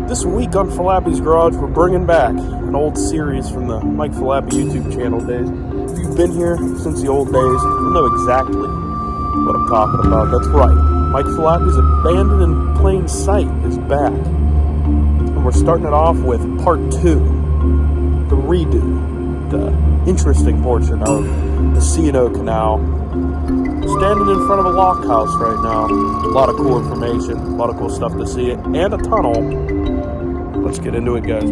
This week on Falappi's Garage, we're bringing back an old series from the Mike Falappi YouTube channel days. If you've been here since the old days, you'll know exactly what I'm talking about. That's right. Mike Falappi's Abandoned in Plain Sight is back. And we're starting it off with part 2, the redo, the interesting portion of the C&O Canal. Standing in front of a Lockhouse right now. A lot of cool information, a lot of cool stuff to see, and a tunnel. Let's get into it, guys.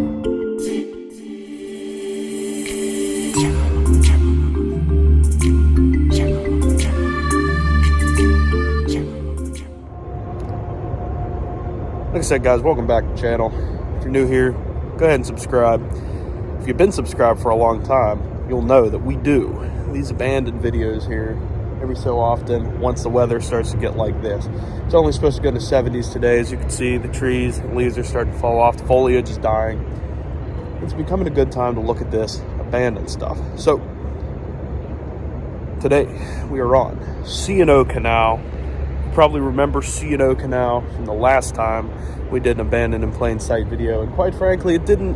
Like I said, guys, welcome back to the channel. If you're new here, go ahead and subscribe. If you've been subscribed for a long time, you'll know that we do these abandoned videos here every so often once the weather starts to get like this. It's only supposed to go to 70s today. As you can see, the trees and leaves are starting to fall off. The foliage is dying. It's becoming a good time to look at this abandoned stuff. So today we are on C&O Canal. You probably remember C&O Canal from the last time we did an Abandoned in Plain Sight video, and quite frankly, it didn't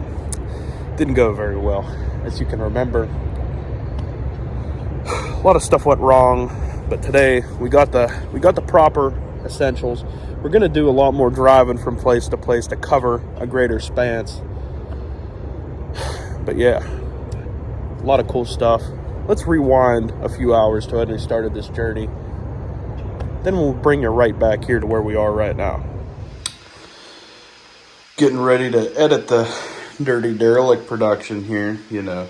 go very well. As you can remember, a lot of stuff went wrong, but today we got the proper essentials. We're going to do a lot more driving from place to place to cover a greater span. But yeah, a lot of cool stuff. Let's rewind a few hours to when we started this journey. Then we'll bring you right back here to where we are right now. Getting ready to edit the Dirty Derelict production here, you know.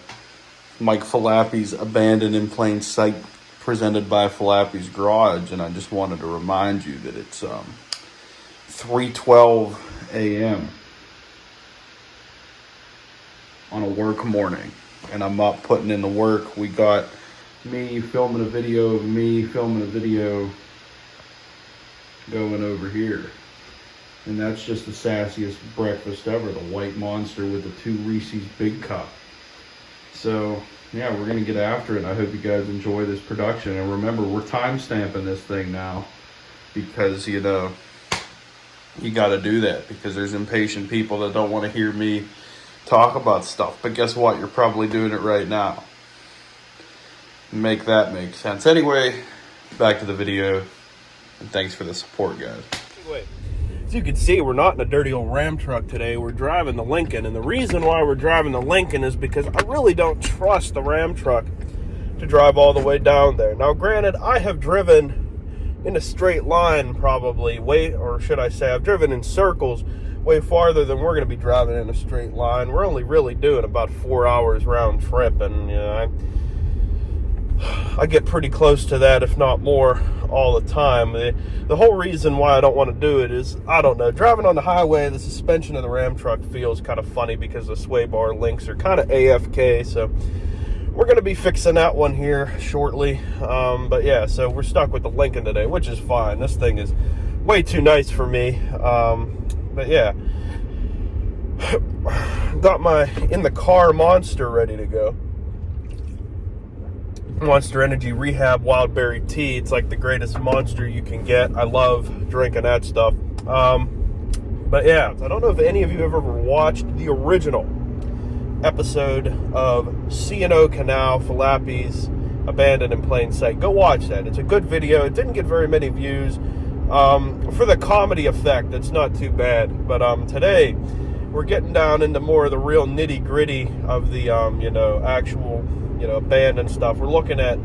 Mike Falappi's Abandoned in Plain Sight, presented by Falappi's Garage, and I just wanted to remind you that it's 3:12 a.m. on a work morning, and I'm up putting in the work. We got me filming a video of me filming a video going over here, and that's just the sassiest breakfast ever, the white monster with the 2 Reese's Big Cup. So, yeah, we're going to get after it. I hope you guys enjoy this production. And remember, we're time stamping this thing now because, you know, you got to do that because there's impatient people that don't want to hear me talk about stuff. But guess what? You're probably doing it right now. Make that make sense. Anyway, back to the video. And thanks for the support, guys. Anyway, as you can see, we're not in a dirty old Ram truck today. We're driving the Lincoln, and the reason why we're driving the Lincoln is because I really don't trust the Ram truck to drive all the way down there. Now, granted, I have driven in a straight line probably I've driven in circles way farther than we're going to be driving in a straight line. We're only really doing about 4 hours round trip, and you know, I get pretty close to that, if not more, all the time. The whole reason why I don't want to do it is, I don't know, driving on the highway, the suspension of the Ram truck feels kind of funny because the sway bar links are kind of AFK, so we're going to be fixing that one here shortly. But yeah, so we're stuck with the Lincoln today, which is fine. This thing is way too nice for me. But yeah, got my in the car Monster ready to go. Monster Energy Rehab Wild Berry Tea. It's like the greatest Monster you can get. I love drinking that stuff. But yeah, I don't know if any of you have ever watched the original episode of C&O Canal, Falappi's Abandoned in Plain Sight. Go watch that. It's a good video. It didn't get very many views. For the comedy effect, it's not too bad. But today, we're getting down into more of the real nitty-gritty of the, actual, abandoned stuff. We're looking at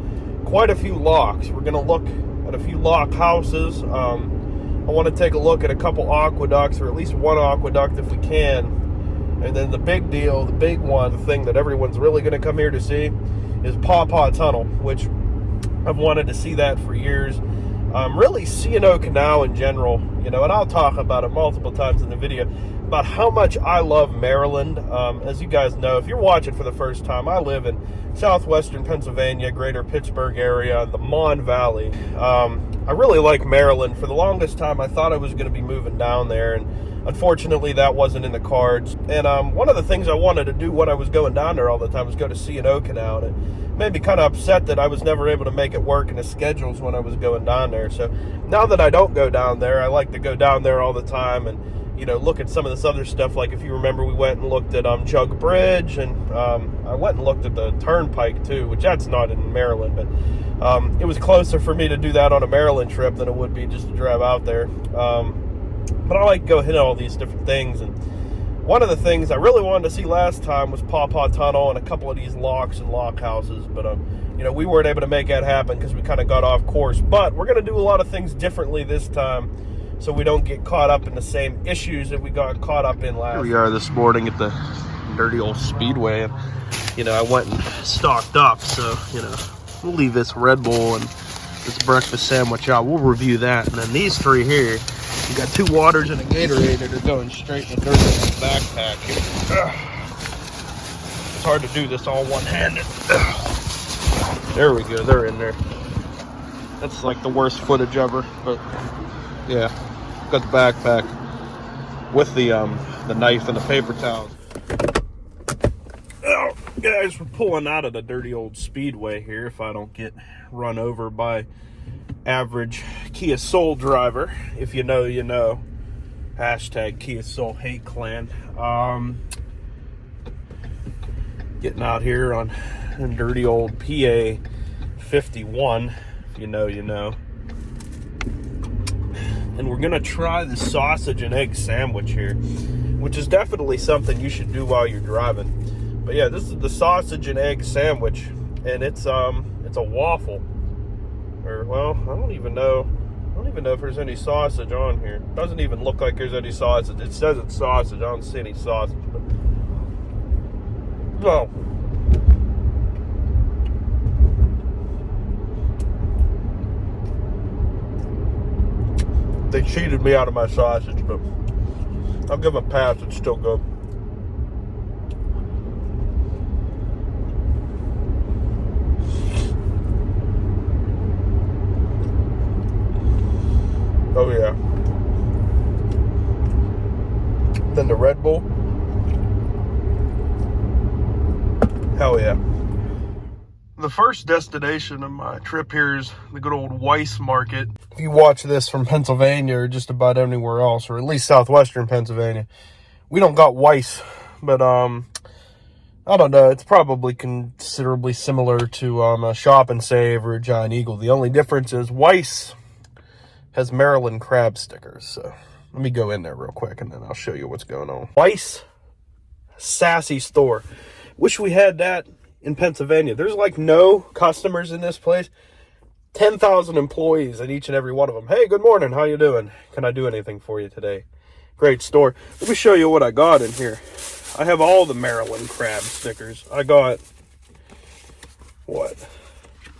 quite a few locks. We're going to look at a few Lockhouses. I want to take a look at a couple aqueducts, or at least one aqueduct if we can. And then the big deal, the big one, the thing that everyone's really going to come here to see is Paw Paw Tunnel, which I've wanted to see that for years. Really C&O Canal in general, and I'll talk about it multiple times in the video, about how much I love Maryland. As you guys know, if you're watching for the first time, I live in southwestern Pennsylvania, greater Pittsburgh area, the Mon Valley. I really like Maryland. For the longest time, I thought I was going to be moving down there, and unfortunately, that wasn't in the cards. And one of the things I wanted to do when I was going down there all the time was go to C&O Canal, and it made me kind of upset that I was never able to make it work in the schedules when I was going down there. So now that I don't go down there, I like to go down there all the time and you know, look at some of this other stuff. Like if you remember, we went and looked at Jug Bridge, and I went and looked at the Turnpike too, which that's not in Maryland, but it was closer for me to do that on a Maryland trip than it would be just to drive out there. But I like to go hit all these different things, and one of the things I really wanted to see last time was Paw Paw Tunnel and a couple of these locks and Lockhouses, but you know, we weren't able to make that happen because we kind of got off course. But we're going to do a lot of things differently this time, so we don't get caught up in the same issues that we got caught up in last. Here we are this morning at the dirty old Speedway, and you know, I went and stocked up, so you know, we'll leave this Red Bull and this breakfast sandwich out. We'll review that, and then these three here. We got 2 waters and a Gatorade that are going straight in the dirt in the backpack here. It's hard to do this all one-handed. There we go, they're in there. That's like the worst footage ever, but yeah, got the backpack with the knife and the paper towels. Oh, guys, we're pulling out of the dirty old Speedway here if I don't get run over by average Kia Soul driver. If you know, you know. Hashtag Kia Soul Hate Clan. Getting out here on dirty old PA 51. If you know, you know. And we're gonna try the sausage and egg sandwich here, which is definitely something you should do while you're driving. But yeah, this is the sausage and egg sandwich, and it's a waffle. Or, well, I don't even know if there's any sausage on here. It doesn't even look like there's any sausage. It says it's sausage. I don't see any sausage, but no. They cheated me out of my sausage, but I'll give them a pass. It's still good. Oh yeah. Then the Red Bull. Hell yeah. The first destination of my trip here is the good old Weiss Market. If you watch this from Pennsylvania or just about anywhere else, or at least southwestern Pennsylvania, we don't got Weiss, but I don't know. It's probably considerably similar to a Shop and Save or a Giant Eagle. The only difference is Weiss has Maryland crab stickers. So let me go in there real quick and then I'll show you what's going on. Weiss Sassy Store. Wish we had that in Pennsylvania. There's like no customers in this place. 10,000 employees in each and every one of them. Hey, good morning. How you doing? Can I do anything for you today? Great store. Let me show you what I got in here. I have all the Maryland crab stickers. I got, what,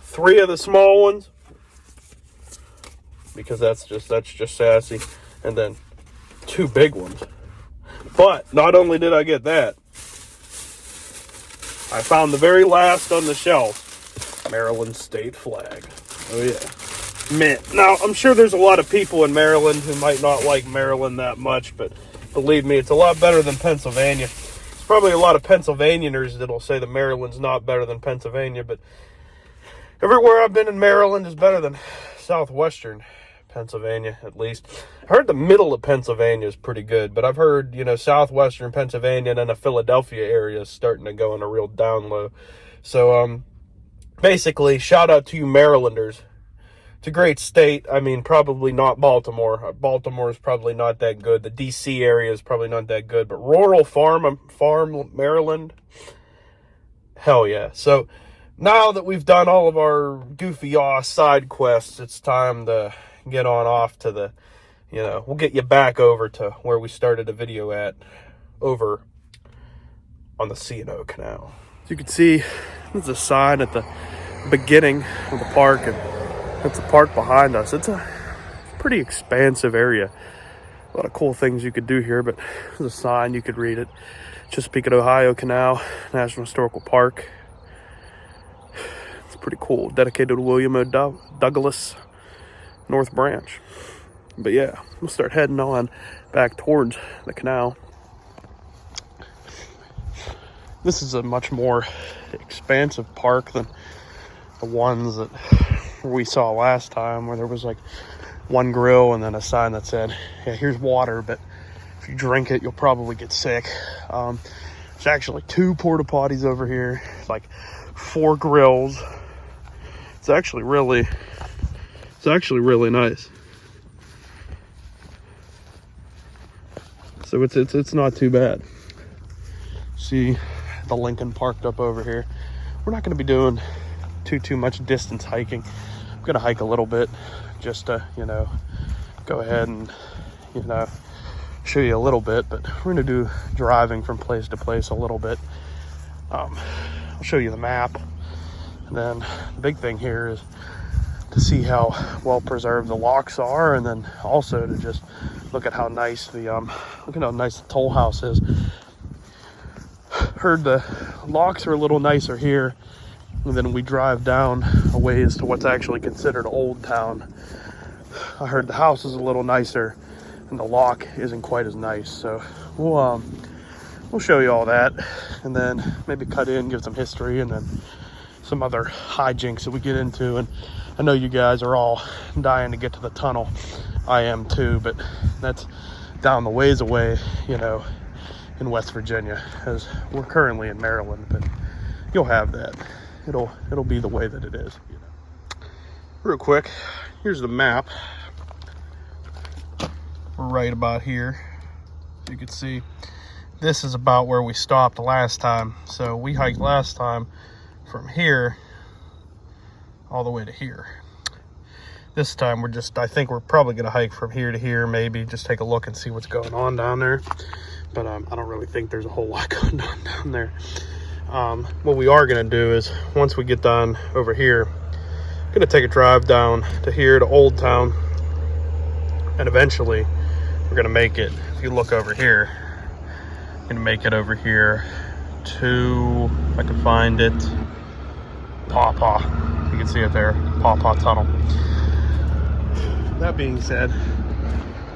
3 of the small ones, because that's just sassy, and then 2 big ones. But not only did I get that, I found the very last on the shelf, Maryland state flag. Oh yeah, mint. Now I'm sure there's a lot of people in Maryland who might not like Maryland that much, but believe me, it's a lot better than Pennsylvania. There's probably a lot of Pennsylvanians that'll say that Maryland's not better than Pennsylvania, but everywhere I've been in Maryland is better than southwestern Pennsylvania, at least. I heard the middle of Pennsylvania is pretty good, but I've heard, you know, southwestern Pennsylvania and then the Philadelphia area is starting to go in a real down low. So, basically, shout out to you Marylanders. It's a great state. I mean, probably not Baltimore. Baltimore is probably not that good. The D.C. area is probably not that good, but rural farm Maryland, hell yeah. So, now that we've done all of our goofy side quests, it's time to get on off to the, you know, we'll get you back over to where we started the video at, over on the C&O Canal. As you can see, there's a sign at the beginning of the park, and that's the park behind us. It's a pretty expansive area. A lot of cool things you could do here, but there's a sign, you could read it. Chesapeake, Ohio Canal National Historical Park. It's pretty cool. Dedicated to William O. Douglas, North Branch. But yeah, we'll start heading on back towards the canal. This is a much more expansive park than the ones that we saw last time, where there was like one grill and then a sign that said, yeah, here's water, but if if you drink it, you'll probably get sick. There's actually 2 porta potties over here, like 4 grills. It's actually really nice. So it's not too bad. See the Lincoln parked up over here. We're not going to be doing too much distance hiking. I'm going to hike a little bit just to, you know, go ahead and, you know, show you a little bit, but we're going to do driving from place to place a little bit. I'll show you the map. And then the big thing here is to see how well preserved the locks are, and then also to just look at how nice the toll house is. Heard the locks are a little nicer here, and then we drive down a ways to what's actually considered Old Town. I heard the house is a little nicer and the lock isn't quite as nice, so we'll show you all that, and then maybe cut in, give some history, and then some other hijinks that we get into. And I know you guys are all dying to get to the tunnel. I am too, but that's down the ways away, you know, in West Virginia, as we're currently in Maryland, but you'll have that. It'll be the way that it is, you know. Real quick, here's the map. We're right about here. You can see this is about where we stopped last time. So we hiked last time from here all the way to here. This time I think we're probably gonna hike from here to here, maybe just take a look and see what's going on down there. But I don't really think there's a whole lot going on down there. What we are gonna do is, once we get done over here, I'm gonna take a drive down to here to Old Town, and eventually we're gonna make it, if you look over here, I'm gonna make it over here to, if I can find it, Paw Paw. You can see it there, Paw Paw Tunnel. That being said,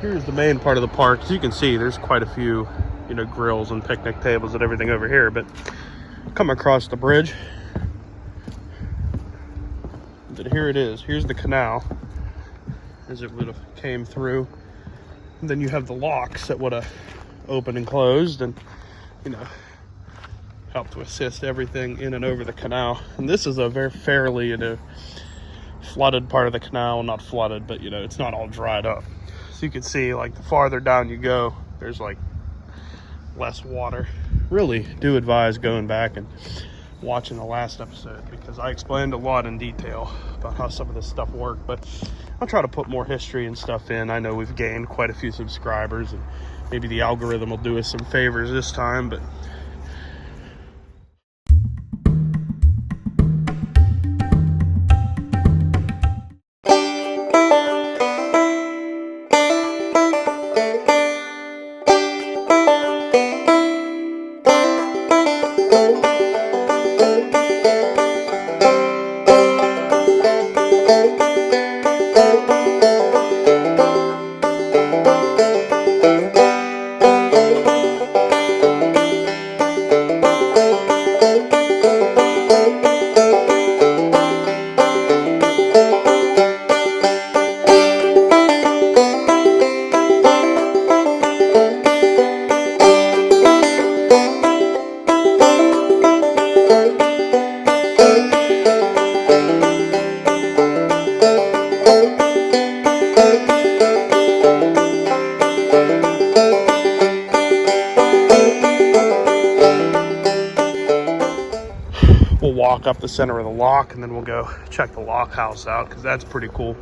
here's the main part of the park. As you can see, there's quite a few, you know, grills and picnic tables and everything over here, but come across the bridge, and here it is. Here's the canal as it would have came through. And then you have the locks that would have opened and closed, and, you know, help to assist everything in and over the canal. And this is a very fairly, you know, flooded part of the canal. Not flooded, but, you know, it's not all dried up. So you can see, like, the farther down you go, there's like less water. Really do advise going back and watching the last episode, because I explained a lot in detail about how some of this stuff worked, but I'll try to put more history and stuff in. I know we've gained quite a few subscribers, and maybe the algorithm will do us some favors this time, but we'll walk up the center of the lock, and then we'll go check the Lockhouse out, because that's pretty cool.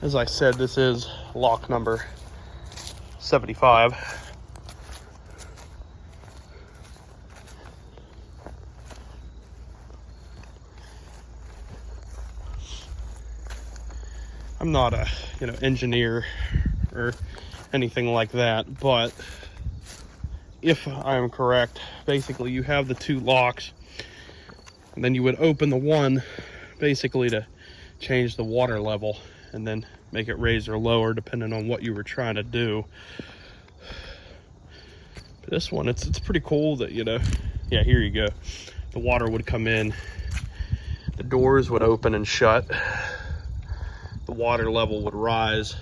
As I said, this is lock number 75. I'm not a, you know, engineer or anything like that, but if I'm correct, basically you have the 2 locks, and then you would open the one basically to change the water level, and then make it raise or lower depending on what you were trying to do. But this one, it's pretty cool that, you know, yeah, here you go. The water would come in. The doors would open and shut, the water level would rise,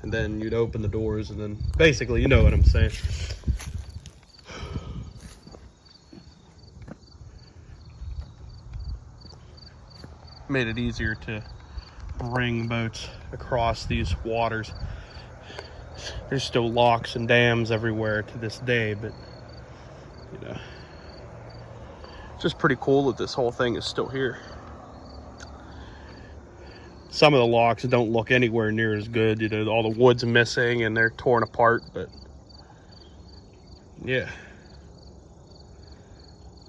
and then you'd open the doors, and then basically, you know what I'm saying. Made it easier to bring boats across these waters. There's still locks and dams everywhere to this day, but you know, it's just pretty cool that this whole thing is still here. Some of the locks don't look anywhere near as good, you know, all the wood's missing and they're torn apart, but yeah,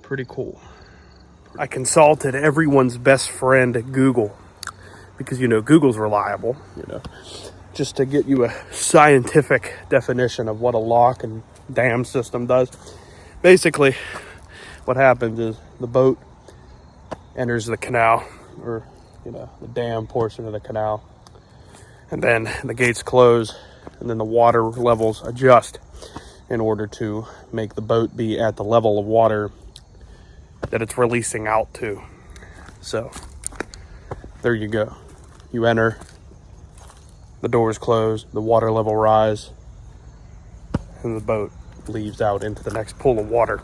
pretty cool. I consulted everyone's best friend at Google, because, you know, Google's reliable, you know, just to get you a scientific definition of what a lock and dam system does. Basically, what happens is the boat enters the canal, or, you know, the dam portion of the canal, and then the gates close, and then the water levels adjust in order to make the boat be at the level of water that it's releasing out to. So there you go. You enter, the doors close, the water level rise, and the boat leaves out into the next pool of water.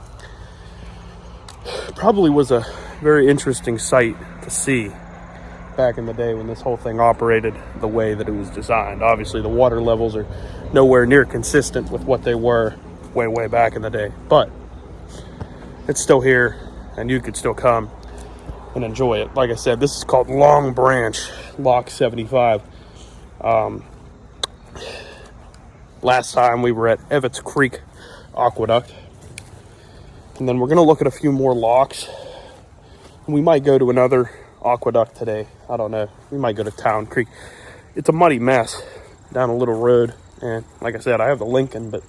Probably was a very interesting sight to see back in the day when this whole thing operated the way that it was designed. Obviously the water levels are nowhere near consistent with what they were way back in the day, but it's still here and you could still come and enjoy it. Like I said, this is called Long Branch Lock 75. Last time we were at Evans Creek Aqueduct, and then we're going to look at a few more locks. We might go to another aqueduct today. I don't know. We might go to Town Creek. It's a muddy mess down a little road, and like I said, I have the Lincoln, but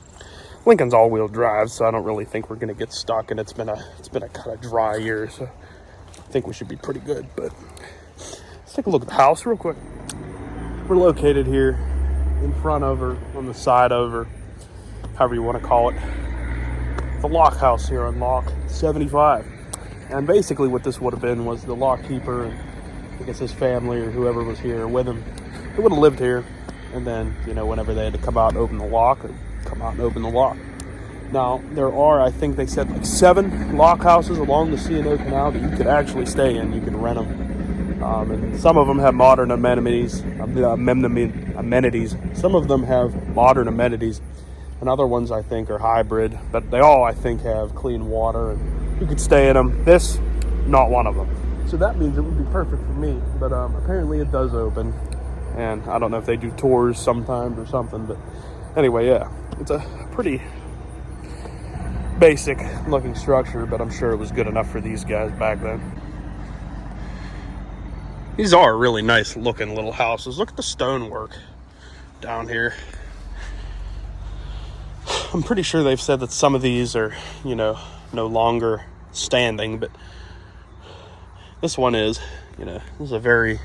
Lincoln's all-wheel drive, so I don't really think we're going to get stuck, and it's been a kind of dry year, so I think we should be pretty good. But let's take a look at the house real quick. We're located here in front of, or on the side of, or however you want to call it, the Lockhouse here on Lock 75. And basically what this would have been was the lock keeper, and I guess his family or whoever was here with him, they would have lived here, and then, you know, whenever they had to come out and open the lock, or come out and open the lock. Now, there are, I think they said, like 7 Lockhouses along the C&O Canal that you could actually stay in. You can rent them. And some of them have modern amenities. Some of them have modern amenities. And other ones, I think, are hybrid. But they all, I think, have clean water. And you could stay in them. This, not one of them. So that means it would be perfect for me. But apparently it does open. And I don't know if they do tours sometimes or something. But anyway, yeah. It's a pretty basic looking structure, but I'm sure it was good enough for these guys back then. These are really nice looking little houses. Look at the stonework down here. I'm pretty sure they've said that some of these are, you know, no longer standing, but this one is, you know, this is a very,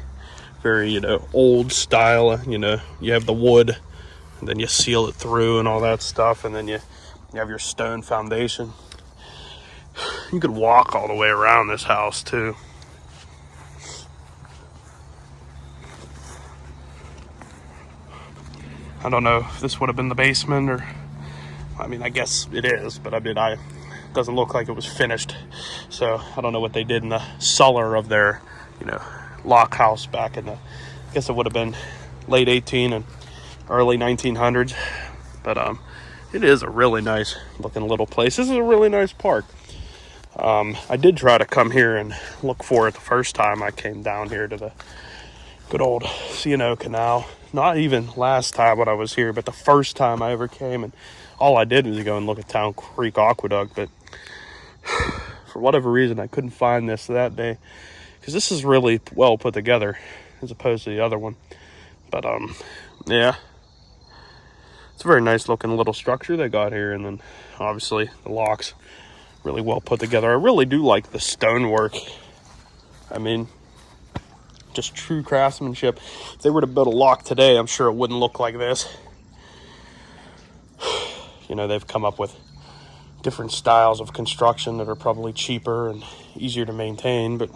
you know, old style. You know, you have the wood, and then you seal it through and all that stuff, and then you have your stone foundation. You could walk all the way around this house too. I don't know if this would have been the basement, or, I mean, I guess it is, but I mean, it doesn't look like it was finished. So I don't know what they did in the cellar of their, you know, lock house back in the, I guess it would have been late 18 and early 1900s. But it is a really nice looking little place. This is a really nice park. I did try to come here and look for it the first time I came down here to the good old C&O Canal. Not even last time when I was here, but the first time I ever came, and all I did was go and look at Town Creek Aqueduct. But for whatever reason, I couldn't find this that day, because this is really well put together as opposed to the other one. But yeah, it's a very nice looking little structure they got here, and then obviously the locks really well put together. I really do like the stonework. I mean, just true craftsmanship. If they were to build a lock today, I'm sure it wouldn't look like this. You know, they've come up with different styles of construction that are probably cheaper and easier to maintain, but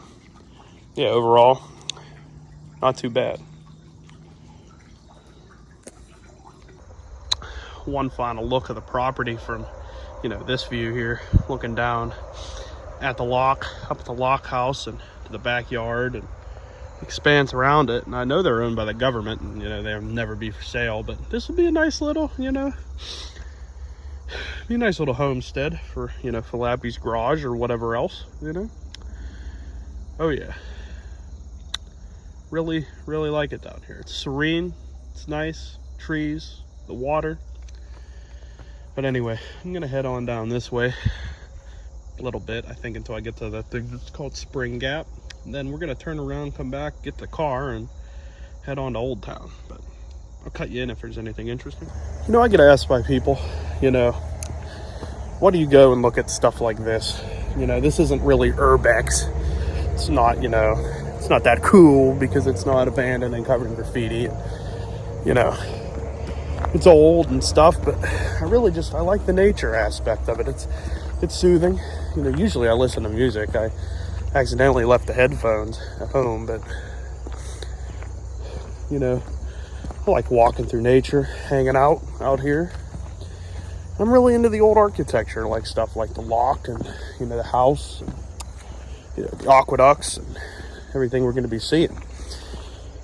yeah, overall, not too bad. One final look of the property from, you know, this view here, looking down at the lock, up at the Lockhouse and to the backyard and expanse around it. And I know they're owned by the government, and you know they'll never be for sale, but this would be a nice little, you know, be a nice little homestead for, you know, Falappi's garage or whatever else, you know. Oh yeah, really like it down here. It's serene, it's nice, trees, the water. But anyway, I'm gonna head on down this way a little bit, I think, until I get to that thing that's called Spring Gap. And then we're gonna turn around, come back, get the car, and head on to Old Town. But I'll cut you in if there's anything interesting. You know, I get asked by people, you know, why do you go and look at stuff like this? You know, this isn't really urbex. It's not, you know, it's not that cool because it's not abandoned and covered in graffiti. And, you know, it's old and stuff, but I like the nature aspect of it. It's soothing. You know, usually I listen to music. I accidentally left the headphones at home, but you know, I like walking through nature, hanging out here. I'm really into the old architecture, like stuff like the lock and, you know, the house, and, you know, the aqueducts and everything we're going to be seeing.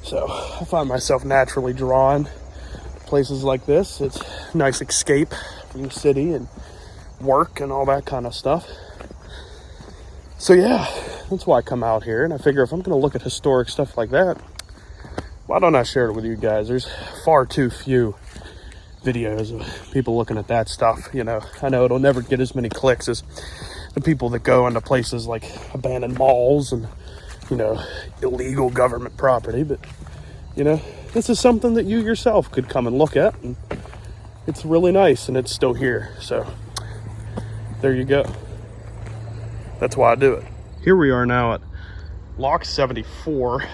So I find myself naturally drawn to places like this. It's a nice escape from the city and work and all that kind of stuff. So yeah, that's why I come out here, and I figure if I'm going to look at historic stuff like that, why don't I share it with you guys? There's far too few videos of people looking at that stuff. You know, I know it'll never get as many clicks as the people that go into places like abandoned malls and, you know, illegal government property, but you know, this is something that you yourself could come and look at, and it's really nice, and it's still here. So there you go. That's why I do it. Here we are now at Lock 74.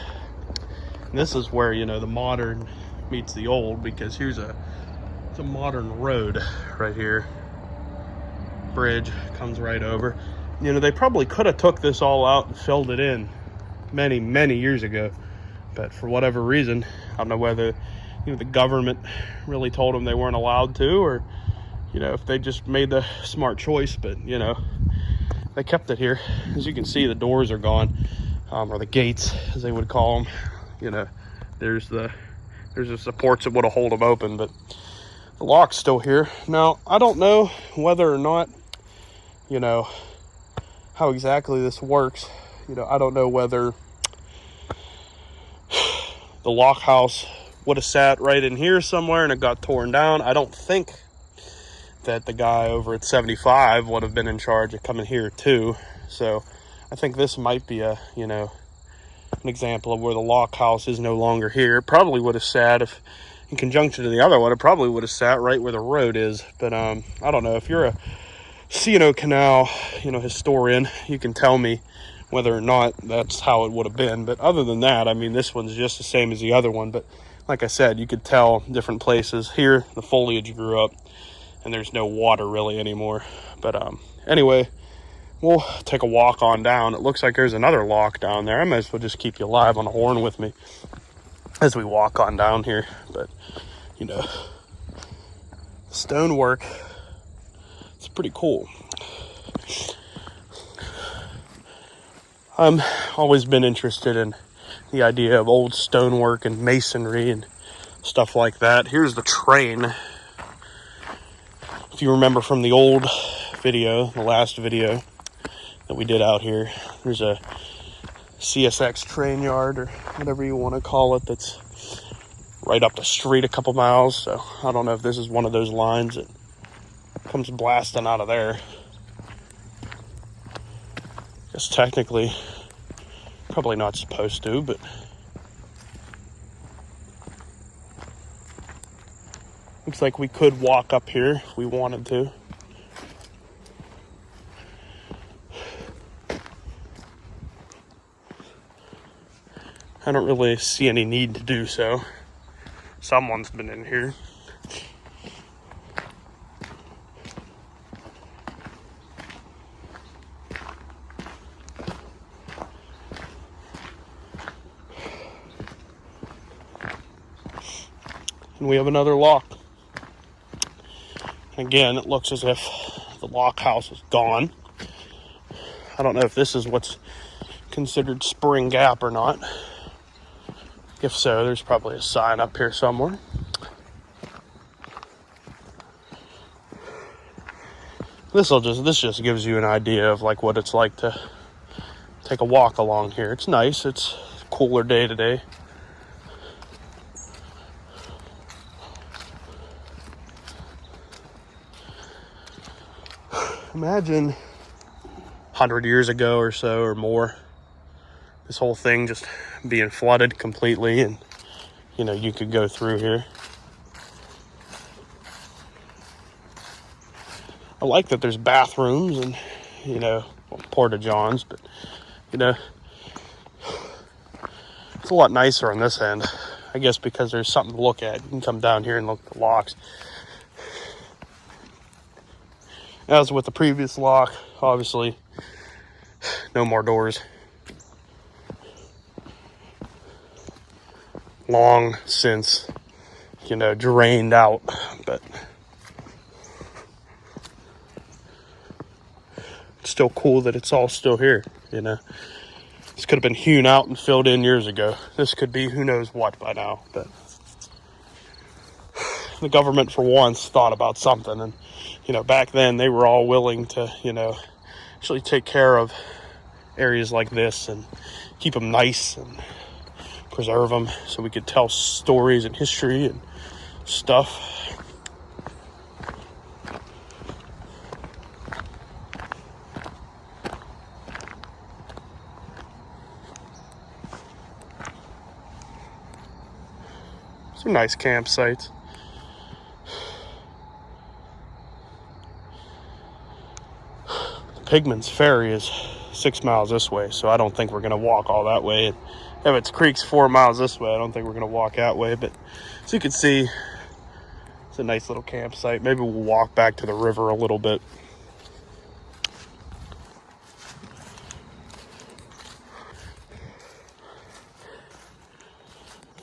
And this is where, you know, the modern meets the old, because it's a modern road right here. Bridge comes right over. You know, they probably could have took this all out and filled it in many years ago, but for whatever reason, I don't know whether, you know, the government really told them they weren't allowed to, or, you know, if they just made the smart choice. But you know, they kept it here. As you can see, the doors are gone, or the gates as they would call them. You know, there's the supports that would have hold them open, but the lock's still here. Now I don't know whether or not, you know, how exactly this works. You know, I don't know whether the Lockhouse would have sat right in here somewhere and it got torn down. I don't think that the guy over at 75 would have been in charge of coming here too. So I think this might be a, you know, an example of where the Lockhouse is no longer here. It probably would have sat, if in conjunction to the other one, it probably would have sat right where the road is. But I don't know, if you're a C&O Canal, you know, historian, you can tell me whether or not that's how it would have been. But other than that, I mean, this one's just the same as the other one. But like I said, you could tell different places. Here, the foliage grew up, and there's no water really anymore. But anyway, we'll take a walk on down. It looks like there's another lock down there. I might as well just keep you live on the horn with me as we walk on down here. But, you know, stonework, it's pretty cool. I'm always been interested in the idea of old stonework and masonry and stuff like that. Here's the train. If you remember from the old video, the last video that we did out here, there's a CSX train yard, or whatever you want to call it, that's right up the street a couple miles. So I don't know if this is one of those lines that comes blasting out of there. Guess technically probably not supposed to, but looks like we could walk up here if we wanted to. I don't really see any need to do so. Someone's been in here. And we have another lock. Again, it looks as if the Lockhouse is gone. I don't know if this is what's considered spring gap or not. If so, there's probably a sign up here somewhere. This just gives you an idea of like what it's like to take a walk along here. It's nice. It's a cooler day today. Imagine 100 years ago or so or more, this whole thing just being flooded completely, and you know, you could go through here. I like that there's bathrooms and, you know, porta johns, but you know, it's a lot nicer on this end, I guess, because there's something to look at. You can come down here and look at the locks. As with the previous lock, obviously, no more doors. Long since, you know, drained out, but it's still cool that it's all still here, you know. This could have been hewn out and filled in years ago. This could be who knows what by now, but the government for once thought about something, and you know, back then they were all willing to, you know, actually take care of areas like this and keep them nice and preserve them so we could tell stories and history and stuff. Some nice campsites. Pigman's Ferry is 6 miles this way, so I don't think we're going to walk all that way. Evetts Creek's 4 miles this way. I don't think we're going to walk that way, but as you can see, it's a nice little campsite. Maybe we'll walk back to the river a little bit.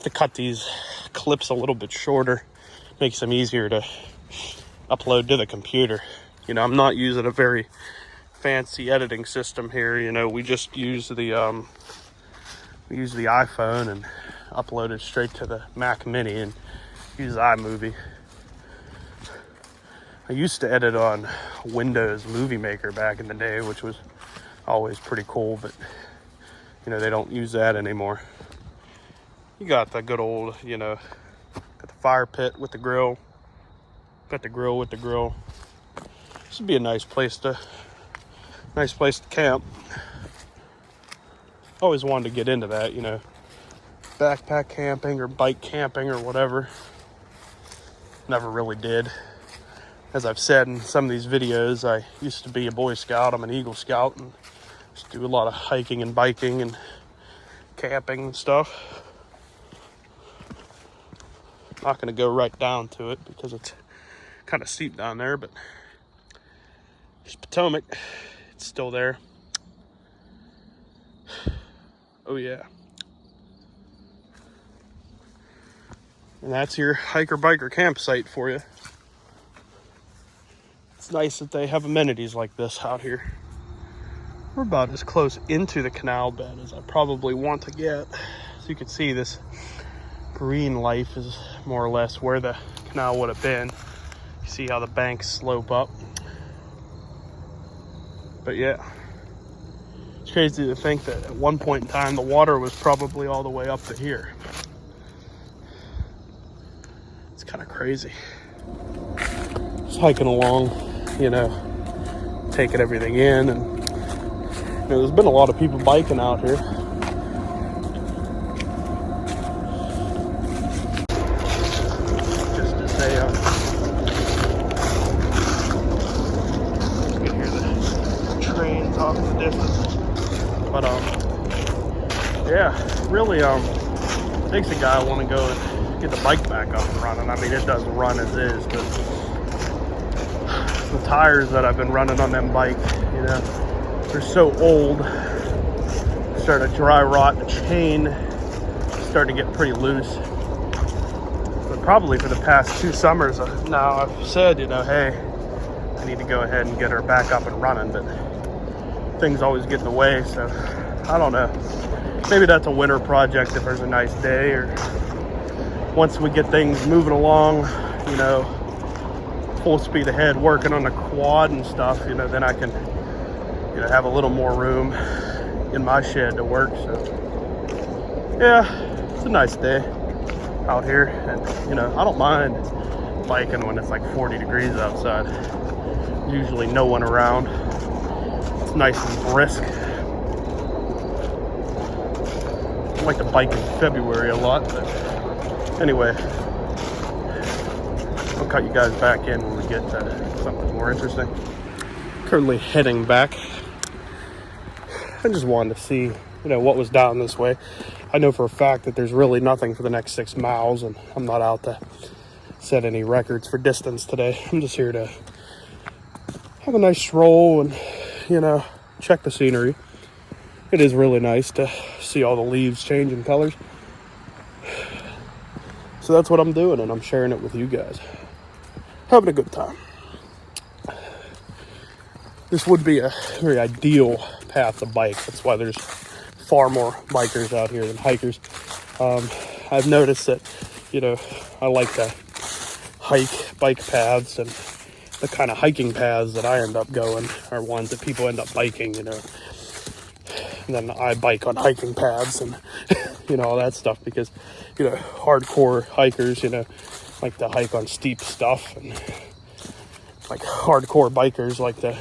To cut these clips a little bit shorter makes them easier to upload to the computer. You know, I'm not using a very fancy editing system here. You know, we just use the iPhone and upload it straight to the Mac Mini and use iMovie. I used to edit on Windows Movie Maker back in the day, which was always pretty cool, but you know, they don't use that anymore. You got the good old, you know, got the fire pit with the grill, got the grill with the grill. This would be a nice place to camp. Always wanted to get into that, you know, backpack camping or bike camping or whatever. Never really did. As I've said in some of these videos, I used to be a Boy Scout. I'm an Eagle Scout and just do a lot of hiking and biking and camping and stuff. Not going to go right down to it because it's kind of steep down there, but there's Potomac. It's still there. Oh yeah. And that's your hiker biker campsite for you. It's nice that they have amenities like this out here. We're about as close into the canal bed as I probably want to get. As you can see, this green life is more or less where the canal would have been. You see how the banks slope up. But yeah, it's crazy to think that at one point in time the water was probably all the way up to here. It's kind of crazy. Just hiking along, you know, taking everything in, and you know, there's been a lot of people biking out here. Just to say, you can hear the trains off in the distance. But yeah, really makes a guy want to go and get the bike back up and running. I mean, it doesn't run as is, but the tires that I've been running on them bike, you know, they're so old, starting to dry rot. The chain starting to get pretty loose. But probably for the past 2 summers now, I've said, you know, hey, I need to go ahead and get her back up and running, but things always get in the way, so I don't know. Maybe that's a winter project if there's a nice day, or once we get things moving along, you know, full speed ahead working on the quad and stuff, you know, then I can, you know, have a little more room in my shed to work. So yeah, it's a nice day out here, and you know, I don't mind biking when it's like 40 degrees outside. There's usually no one around. It's nice and brisk. I like to bike in February a lot, but anyway, I'll cut you guys back in when we get to something more interesting. Currently heading back. I just wanted to see, you know, what was down this way. I know for a fact that there's really nothing for the next 6 miles, and I'm not out to set any records for distance today. I'm just here to have a nice stroll and, you know, check the scenery. It is really nice to see all the leaves changing colors. So that's what I'm doing, and I'm sharing it with you guys. Having a good time. This would be a very ideal path to bike. That's why there's far more bikers out here than hikers. I've noticed that, you know, I like to hike bike paths, and the kind of hiking paths that I end up going are ones that people end up biking, you know. And then I bike on hiking paths and, you know, all that stuff, because, you know, hardcore hikers, you know, like to hike on steep stuff, and like hardcore bikers like to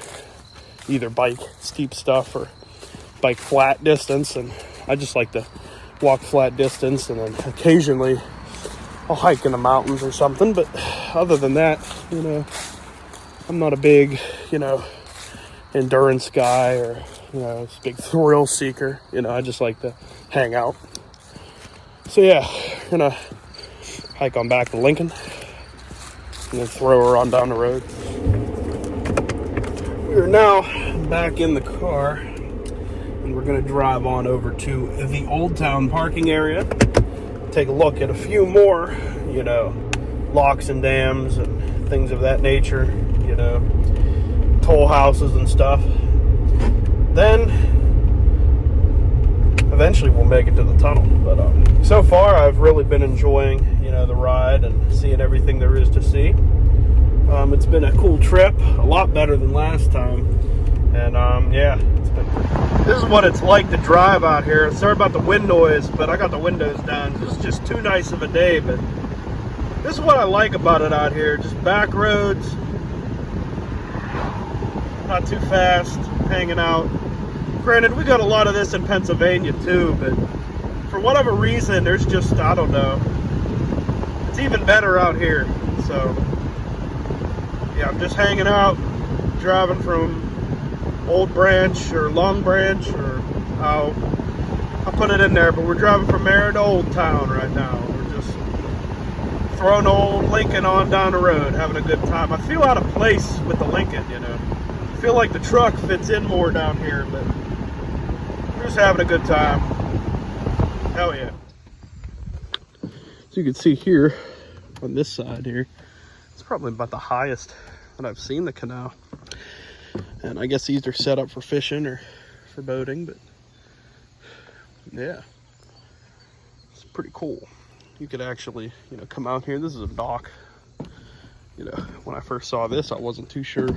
either bike steep stuff or bike flat distance, and I just like to walk flat distance, and then occasionally I'll hike in the mountains or something. But other than that, you know, I'm not a big, you know, endurance guy, or, you know, this big thrill seeker. You know, I just like to hang out. So yeah, gonna hike on back to Lincoln and then throw her on down the road. We are now back in the car, and we're gonna drive on over to the Old Town parking area, take a look at a few more, you know, locks and dams and things of that nature, you know, toll houses and stuff. Then eventually we'll make it to the tunnel. But so far I've really been enjoying, you know, the ride and seeing everything there is to see. It's been a cool trip, a lot better than last time. And yeah, this is what it's like to drive out here. Sorry about the wind noise, but I got the windows down. It's just too nice of a day. But this is what I like about it out here. Just back roads, not too fast, hanging out. Granted, we got a lot of this in Pennsylvania too, but for whatever reason, there's just, I don't know, it's even better out here. So yeah, I'm just hanging out, driving from Old Branch or Long Branch, or I'll put it in there, but we're driving from there to Old Town right now. We're just throwing old Lincoln on down the road, having a good time. I feel out of place with the Lincoln, you know. I feel like the truck fits in more down here, but we're just having a good time. Hell yeah. So you can see here on this side here, it's probably about the highest that I've seen the canal. And I guess these are set up for fishing or for boating, but yeah, it's pretty cool. You could actually, you know, come out here. This is a dock. You know, when I first saw this, I wasn't too sure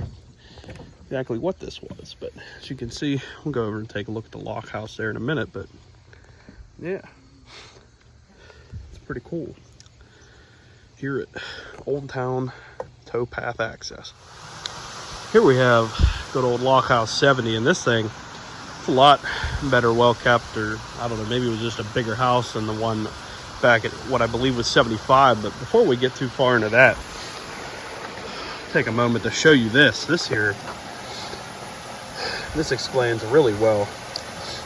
exactly what this was, but as you can see, we'll go over and take a look at the Lockhouse there in a minute. But yeah, it's pretty cool here at Old Town Towpath Access. Here we have good old Lockhouse 70, and this thing, it's a lot better, well kept, or I don't know, maybe it was just a bigger house than the one back at what I believe was 75. But before we get too far into that, take a moment to show you this. This explains really well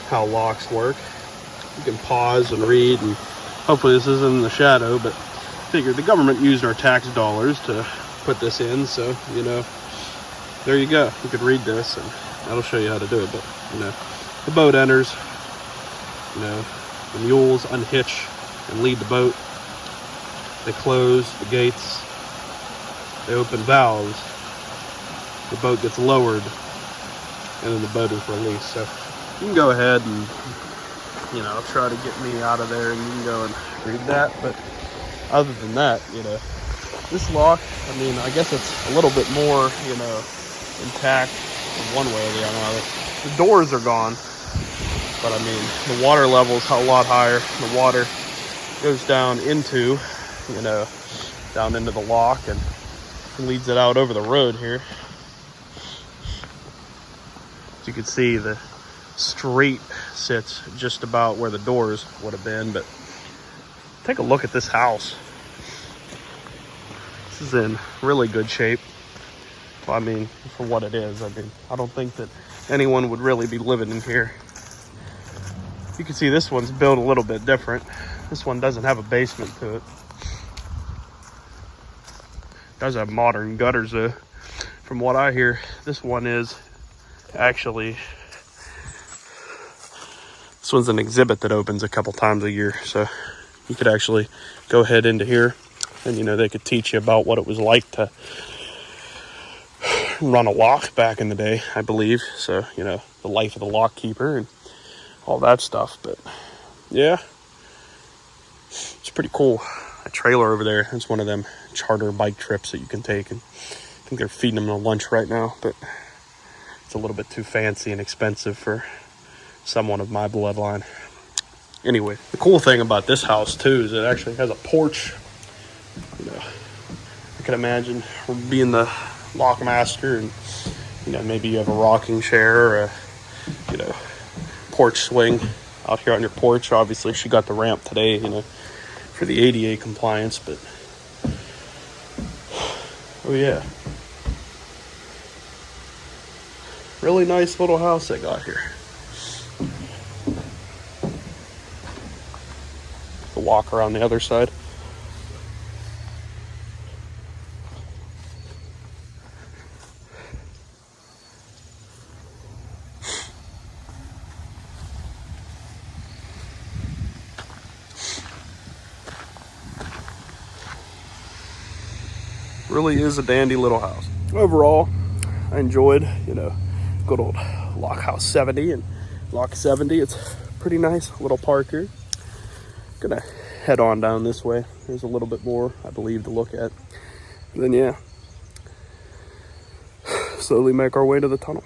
how locks work. You can pause and read, and hopefully this isn't in the shadow, but I figured the government used our tax dollars to put this in, so, you know, there you go. You could read this, and that'll show you how to do it. But, you know, the boat enters, you know, the mules unhitch and lead the boat. they close the gates, they open valves, the boat gets lowered, and then the boat is released. So you can go ahead and, you know, try to get me out of there, and you can go and read that. But other than that, you know, this lock, I mean, I guess it's a little bit more, you know, intact in one way or the other. The doors are gone, but I mean, the water level's a lot higher. The water goes down into, you know, down into the lock and leads it out over the road here. As you can see, the street sits just about where the doors would have been. But take a look at this house. This is in really good shape. Well, I mean, for what it is. I mean, I don't think that anyone would really be living in here. You can see this one's built a little bit different. This one doesn't have a basement to it. It does have modern gutters though. From what I hear, this one is actually, this one's an exhibit that opens a couple times a year. So you could actually go ahead into here and, you know, they could teach you about what it was like to run a lock back in the day, I believe. So, you know, the life of the lock keeper and all that stuff. But yeah, it's pretty cool. A trailer over there, it's one of them charter bike trips that you can take, and I think they're feeding them a lunch right now, but it's a little bit too fancy and expensive for someone of my bloodline. Anyway, the cool thing about this house too is it actually has a porch. You know, I can imagine being the lock master, and, you know, maybe you have a rocking chair or a, you know, porch swing out here on your porch. Obviously she got the ramp today, you know, for the ADA compliance, but oh yeah, really nice little house they got here. The walker on the other side. Really is a dandy little house. Overall, I enjoyed, you know, good old Lockhouse 70 and Lock 70. It's pretty nice little park here. Gonna head on down this way. There's a little bit more, I believe, to look at. And then yeah, slowly make our way to the tunnel.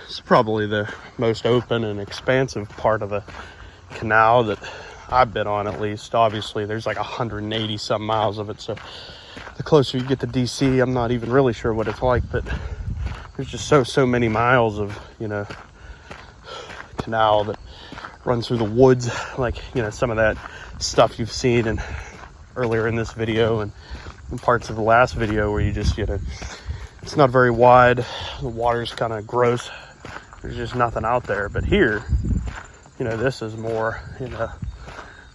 It's probably the most open and expansive part of the canal that I've been on, at least. Obviously there's like 180 some miles of it, so the closer you get to DC, I'm not even really sure what it's like, but there's just so many miles of, you know, canal that runs through the woods, like, you know, some of that stuff you've seen in earlier in this video and in parts of the last video where you just, you know, it's not very wide, the water's kind of gross, there's just nothing out there. But here, you know, this is more, you know,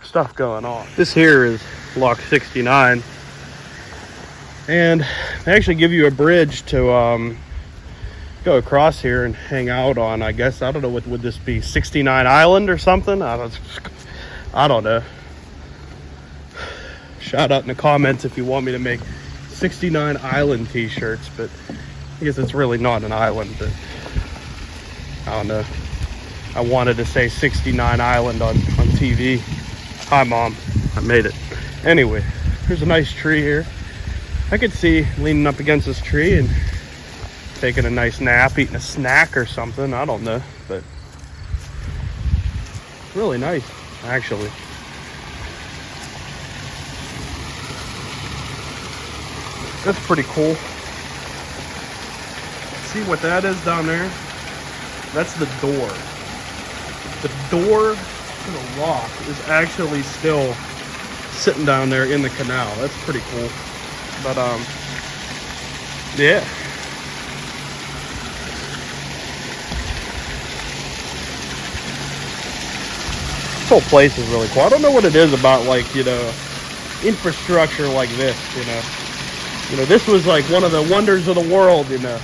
stuff going on. This here is Lock 69, and they actually give you a bridge to go across here and hang out on, I guess, I don't know, what would this be, 69 Island or something? I don't know. Shout out in the comments if you want me to make 69 Island t-shirts, but I guess it's really not an island, but I don't know. I wanted to say 69 Island on TV. Hi Mom, I made it. Anyway, there's a nice tree here. I could see leaning up against this tree and taking a nice nap, eating a snack or something, I don't know, but really nice, actually. That's pretty cool. See what that is down there? That's the door. The door to the lock is actually still sitting down there in the canal. That's pretty cool. But yeah. This whole place is really cool. I don't know what it is about, like, you know, infrastructure like this, you know. You know, this was like one of the wonders of the world, you know.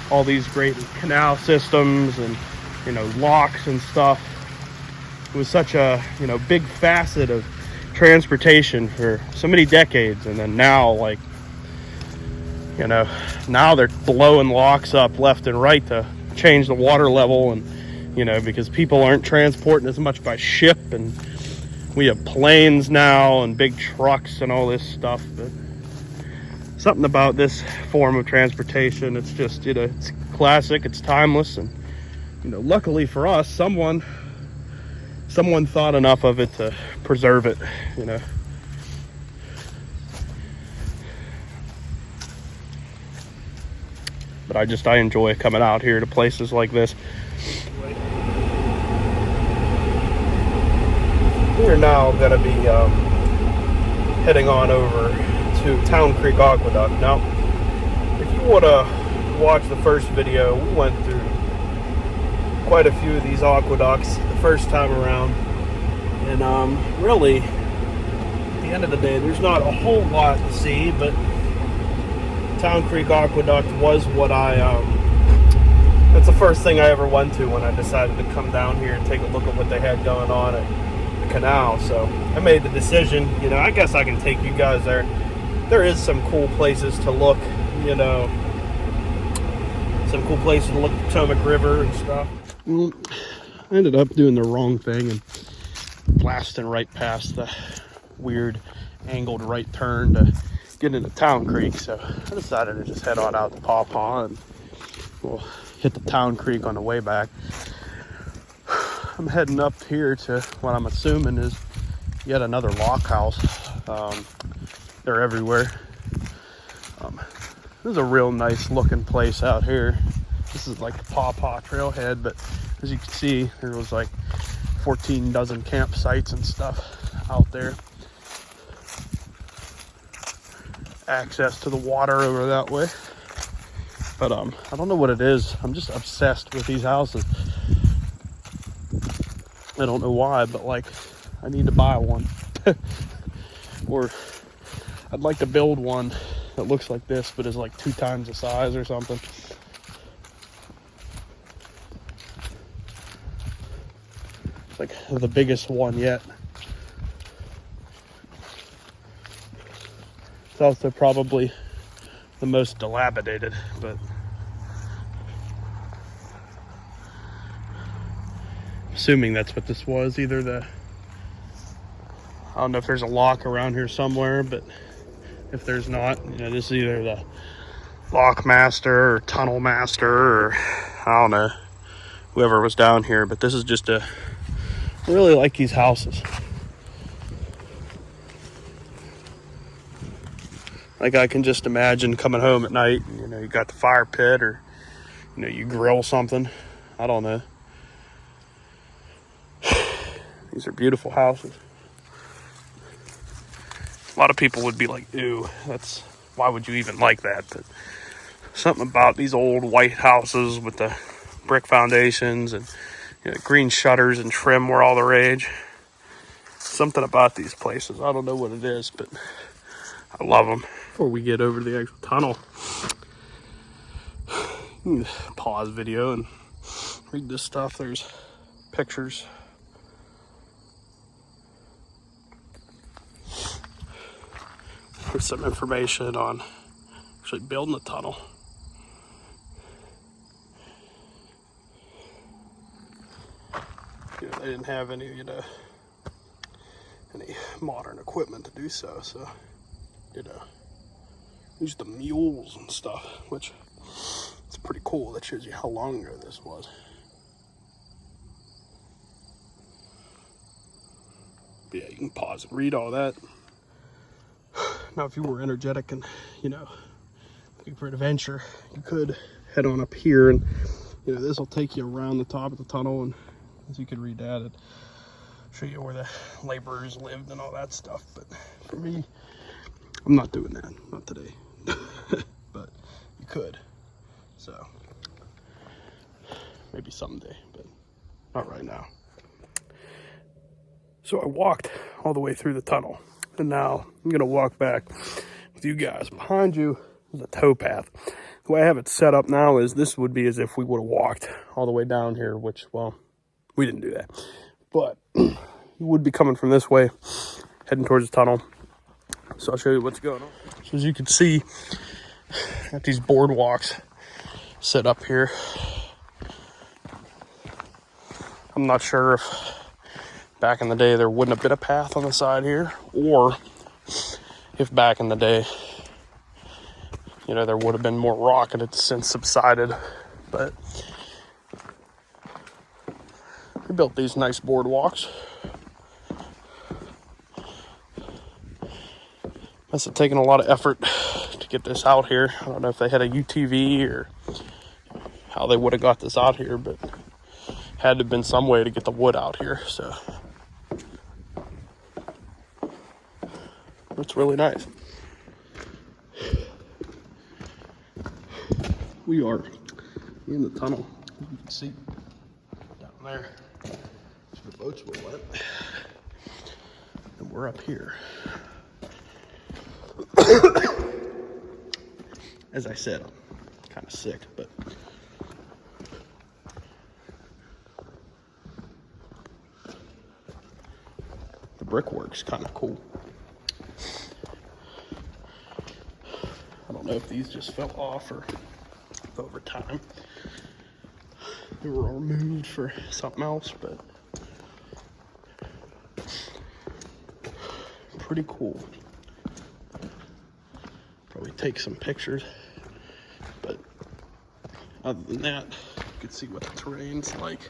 All these great canal systems and, you know, locks and stuff. was such a, you know, big facet of transportation for so many decades. And then now, like, you know, now they're blowing locks up left and right to change the water level, and, you know, because people aren't transporting as much by ship, and we have planes now and big trucks and all this stuff. But something about this form of transportation, it's just, you know, it's classic, it's timeless, and, you know, luckily for us, someone thought enough of it to preserve it, you know. But I enjoy coming out here to places like this. We're now going to be heading on over to Town Creek Aqueduct. Now, if you want to watch the first video, we went through quite a few of these aqueducts the first time around. And really, at the end of the day, there's not a whole lot to see, but Town Creek Aqueduct was what that's the first thing I ever went to when I decided to come down here and take a look at what they had going on at the canal. So I made the decision, you know, I guess I can take you guys there. There is some cool places to look, you know, some cool places to look at the Potomac River and stuff. Well, I ended up doing the wrong thing and blasting right past the weird angled right turn to get into Town Creek, so I decided to just head on out to Paw Paw, and we'll hit the Town Creek on the way back. I'm heading up here to what I'm assuming is yet another Lockhouse. They're everywhere. This is a real nice looking place out here. This is like the Paw Paw trailhead, but as you can see, there was like 14 dozen campsites and stuff out there. Access to the water over that way. But I don't know what it is. I'm just obsessed with these houses. I don't know why, but like, I need to buy one. Or I'd like to build one that looks like this but is like 2 times the size or something. It's like the biggest one yet. It's also probably the most dilapidated, but assuming that's what this was. Either I don't know if there's a lock around here somewhere, but if there's not, you know, this is either the lock master or tunnel master, or I don't know, whoever was down here. But this is just I really like these houses. Like, I can just imagine coming home at night, and, you know, you got the fire pit, or, you know, you grill something. I don't know. These are beautiful houses. A lot of people would be like, ew, why would you even like that? But something about these old white houses with the brick foundations and, you know, green shutters and trim were all the rage. Something about these places. I don't know what it is, but I love them. Before we get over to the actual tunnel, you can pause video and read this stuff. There's pictures. There's some information on actually building the tunnel. You know, they didn't have any, you know, any modern equipment to do so, so, you know, used the mules and stuff, which it's pretty cool. That shows you how long ago this was. But yeah, you can pause and read all that. Now, if you were energetic and, you know, looking for adventure, you could head on up here, and, you know, this will take you around the top of the tunnel, and as you can read that, it show you where the laborers lived and all that stuff. But for me, I'm not doing that, not today. But you could, so maybe someday, but not right now. So I walked all the way through the tunnel, and now I'm gonna walk back with you guys. Behind you is a tow path. The way I have it set up now is this would be as if we would have walked all the way down here, which, well, we didn't do that. but you would be coming from this way, heading towards the tunnel. So I'll show you what's going on. So as you can see, got these boardwalks set up here. I'm not sure if back in the day there wouldn't have been a path on the side here, or if back in the day, you know, there would have been more rock and it's since subsided. But we built these nice boardwalks. Must have taken a lot of effort to get this out here. I don't know if they had a UTV or how they would have got this out here, but had to have been some way to get the wood out here. So it's really nice. We are in the tunnel. You can see down there. That's where the boats were went. And we're up here. As I said, I'm kind of sick, but the brickwork's kind of cool. I don't know if these just fell off or if over time they were removed for something else, but pretty cool. Probably take some pictures, but other than that, you can see what the terrain's like.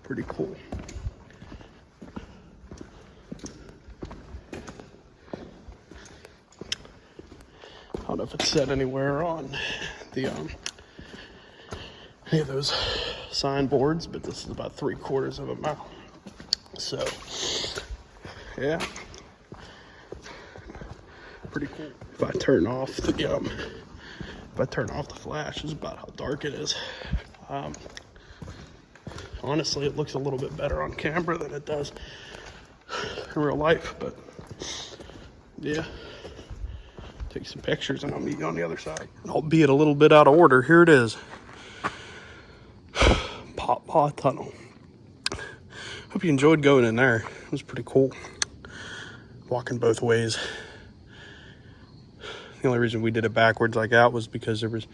Pretty cool. I don't know if it's said anywhere on the any of those signboards, but this is about 3/4 of a mile. So yeah, pretty cool. If I turn off the flash, this is about how dark it is. Honestly, it looks a little bit better on camera than it does in real life, but yeah. Take some pictures and I'll meet you on the other side. Albeit a little bit out of order, here it is. Paw Paw Tunnel. Hope you enjoyed going in there. It was pretty cool. Walking both ways. The only reason we did it backwards like that was because there was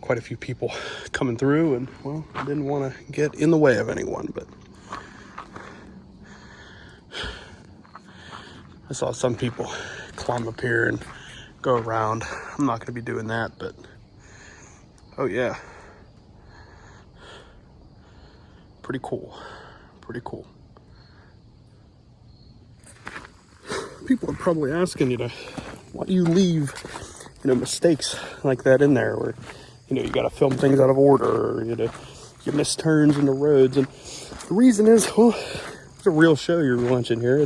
quite a few people coming through, and well, I didn't want to get in the way of anyone, but I saw some people climb up here and go around. I'm not going to be doing that, but oh yeah, pretty cool. Pretty cool. People are probably asking, you know, why do you leave, you know, mistakes like that in there, where, you know, you got to film things out of order, or, you know, you miss turns in the roads. And the reason is, well, it's a real show you're watching here.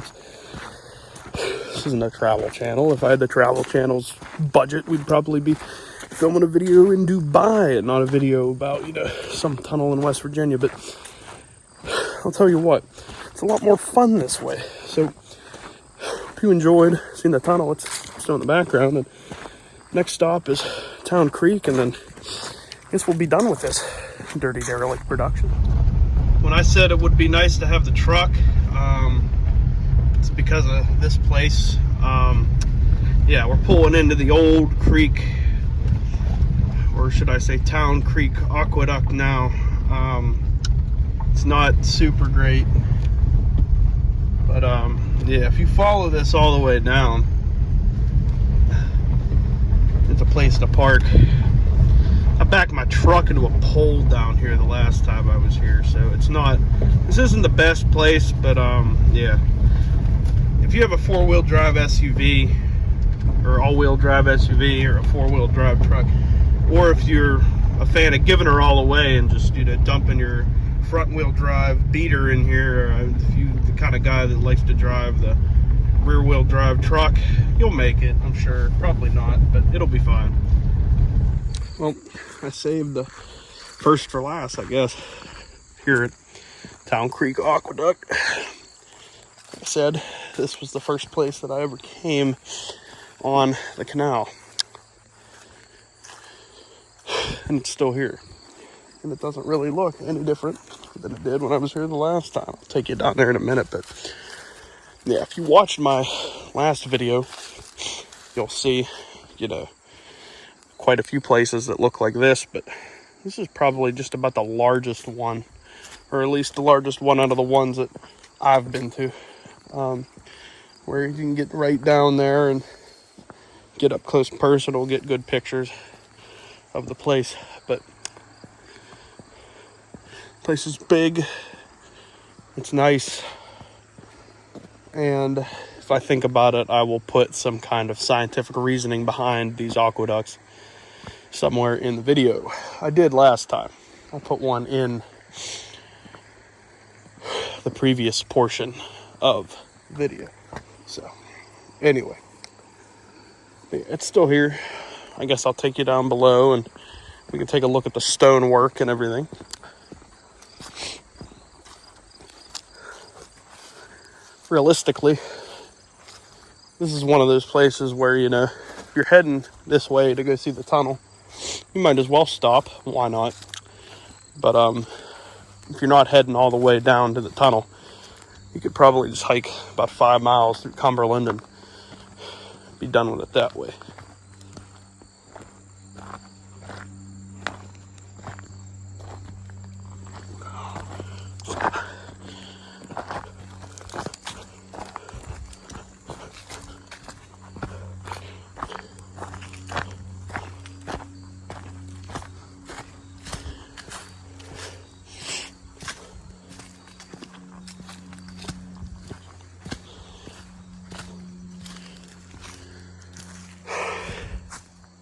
This isn't a travel channel. If I had the travel channel's budget, we'd probably be filming a video in Dubai and not a video about, you know, some tunnel in West Virginia. But I'll tell you what, it's a lot more fun this way. So if you enjoyed seeing the tunnel, it's still in the background. And next stop is Town Creek, and then I guess we'll be done with this Dirty Derelict production. When I said it would be nice to have the truck, it's because of this place. Yeah, we're pulling into the old creek, or should I say Town Creek Aqueduct now. It's not super great, but yeah, if you follow this all the way down, it's a place to park. I backed my truck into a pole down here the last time I was here, so this isn't the best place, but yeah. If you have a four-wheel drive SUV, or all-wheel drive SUV, or a four-wheel drive truck, or if you're a fan of giving her all away and just, you know, dumping your front-wheel drive beater in here, or if you're the kind of guy that likes to drive the rear-wheel drive truck, you'll make it, I'm sure. Probably not, but it'll be fine. Well, I saved the first for last, I guess. here at Town Creek Aqueduct. Like I said, this was the first place that I ever came on the canal. And it's still here. And it doesn't really look any different than it did when I was here the last time. I'll take you down there in a minute, but yeah, if you watched my last video, you'll see, you know, quite a few places that look like this, but this is probably just about the largest one, or at least the largest one out of the ones that I've been to, where you can get right down there and get up close and personal, get good pictures of the place. But the place is big, it's nice, and if I think about it, I will put some kind of scientific reasoning behind these aqueducts somewhere in the video. I did last time. I put one in the previous portion of the video. So anyway, it's still here. I guess I'll take you down below and we can take a look at the stonework and everything. Realistically, this is one of those places where, you know, if you're heading this way to go see the tunnel, you might as well stop. Why not? But if you're not heading all the way down to the tunnel, you could probably just hike about 5 miles through Cumberland and be done with it that way.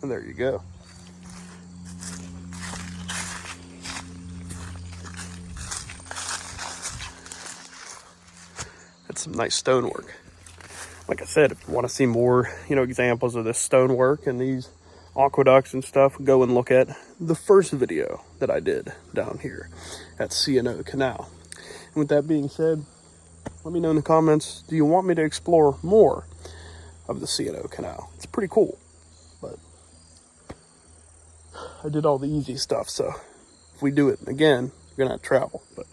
And there you go. That's some nice stonework. Like I said, if you want to see more, you know, examples of this stonework and these aqueducts and stuff, go and look at the first video that I did down here at C&O Canal. And with that being said, let me know in the comments, do you want me to explore more of the C&O Canal? It's pretty cool, but I did all the easy stuff, so if we do it again, we're gonna have to travel. But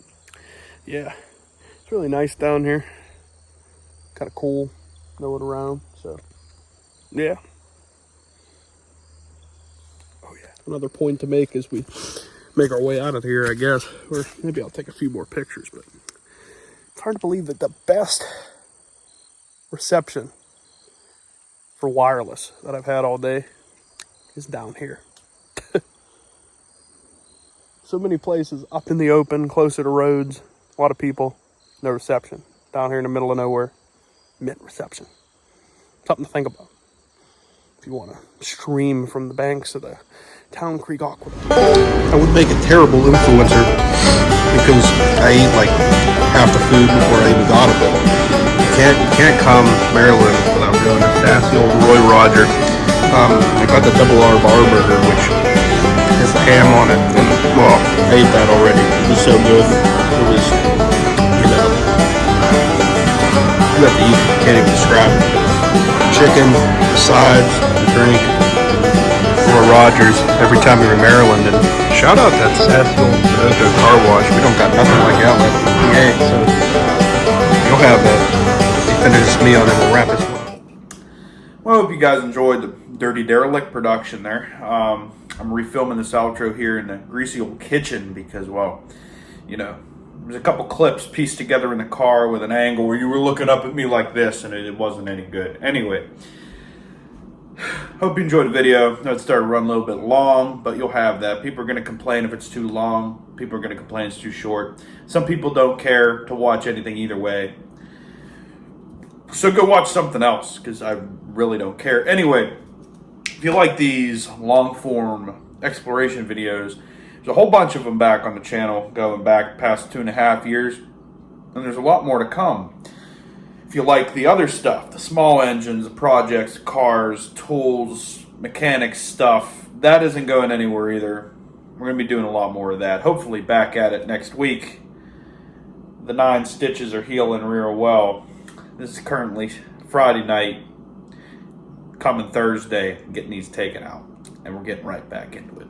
yeah, it's really nice down here. Kind of cool, know it around. So yeah. Oh yeah. Another point to make as we make our way out of here, I guess, or maybe I'll take a few more pictures. But it's hard to believe that the best reception for wireless that I've had all day is down here. So many places up in the open, closer to roads, a lot of people, no reception. Down here in the middle of nowhere, mint reception. Something to think about if you want to stream from the banks of the Town Creek Aqueduct. I would make a terrible influencer because I eat like half the food before I even got it. You can't come Maryland without going to sassy old Roy Roger. I got the double R bar burger, which has ham on it, and well, I ate that already. It was so good. It was, you know, you have to eat, can't even describe it. Chicken, sides, drink, Roy Rogers every time you're in Maryland. And shout out that sassy old Sunoco car wash. We don't got nothing like outlet in PA, so you'll have that. You finish this meal and then we'll wrap this one up. Well, I hope you guys enjoyed the Dirty Derelict production there. I'm refilming this outro here in the greasy old kitchen because, well, you know, there's a couple clips pieced together in the car with an angle where you were looking up at me like this and it wasn't any good. Anyway, hope you enjoyed the video. I know it started to run a little bit long, but you'll have that. People are going to complain if it's too long. People are going to complain it's too short. Some people don't care to watch anything either way. So go watch something else because I really don't care. Anyway, if you like these long-form exploration videos, there's a whole bunch of them back on the channel, going back past 2.5 years, and there's a lot more to come. If you like the other stuff, the small engines, the projects, cars, tools, mechanics stuff, that isn't going anywhere either. We're going to be doing a lot more of that. Hopefully back at it next week The 9 stitches are healing real well. This is currently Friday night, coming Thursday, getting these taken out. And we're getting right back into it.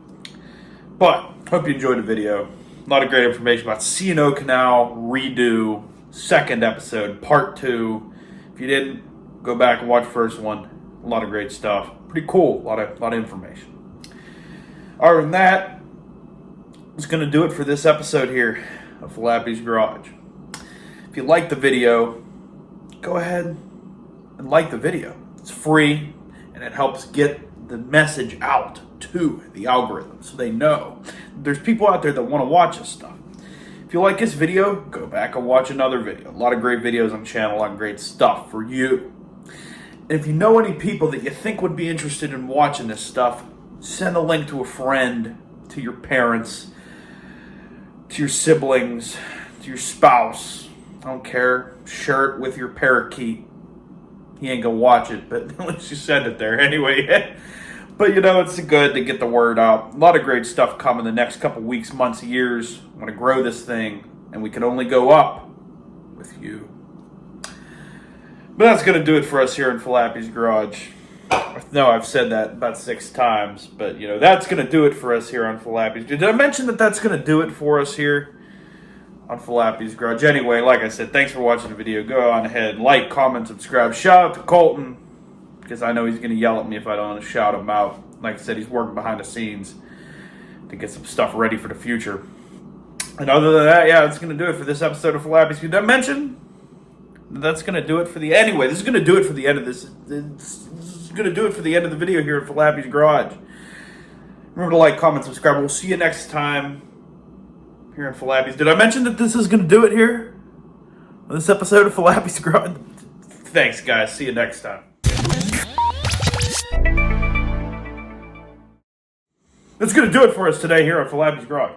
But, hope you enjoyed the video. A lot of great information about C&O Canal redo, second episode, part 2. If you didn't, go back and watch the first one. A lot of great stuff. Pretty cool. A lot of information. Other than that, that's going to do it for this episode here of Falappi's Garage. If you like the video, go ahead and like the video. It's free, and it helps get the message out to the algorithm so they know there's people out there that want to watch this stuff. If you like this video, go back and watch another video. A lot of great videos on the channel, a lot of great stuff for you. And if you know any people that you think would be interested in watching this stuff, send a link to a friend, to your parents, to your siblings, to your spouse. I don't care. Share it with your parakeet. He ain't gonna watch it, but at least you send it there anyway. But it's good to get the word out. A lot of great stuff coming the next couple weeks, months, years. I'm gonna grow this thing, and we can only go up with you. But that's gonna do it for us here in Falappi's Garage. No, I've said that about 6 times, but that's gonna do it for us here on Falappi's. Did I mention that that's gonna do it for us here on Falappi's Garage? Anyway, like I said, thanks for watching the video. Go on ahead, like, comment, subscribe. Shout out to Colton, because I know he's gonna yell at me if I don't shout him out. Like I said, he's working behind the scenes to get some stuff ready for the future. And other than that, that's gonna do it for this episode of Falappi's. Did I mention? That's gonna do it for the. Anyway, this is gonna do it for the end of this. This is gonna do it for the end of the video here at Falappi's Garage. Remember to like, comment, subscribe. We'll see you next time here in Falappi's. Did I mention that this is gonna do it here on this episode of Falappi's Garage? Thanks, guys. See you next time. That's gonna do it for us today here at Falappi's Garage.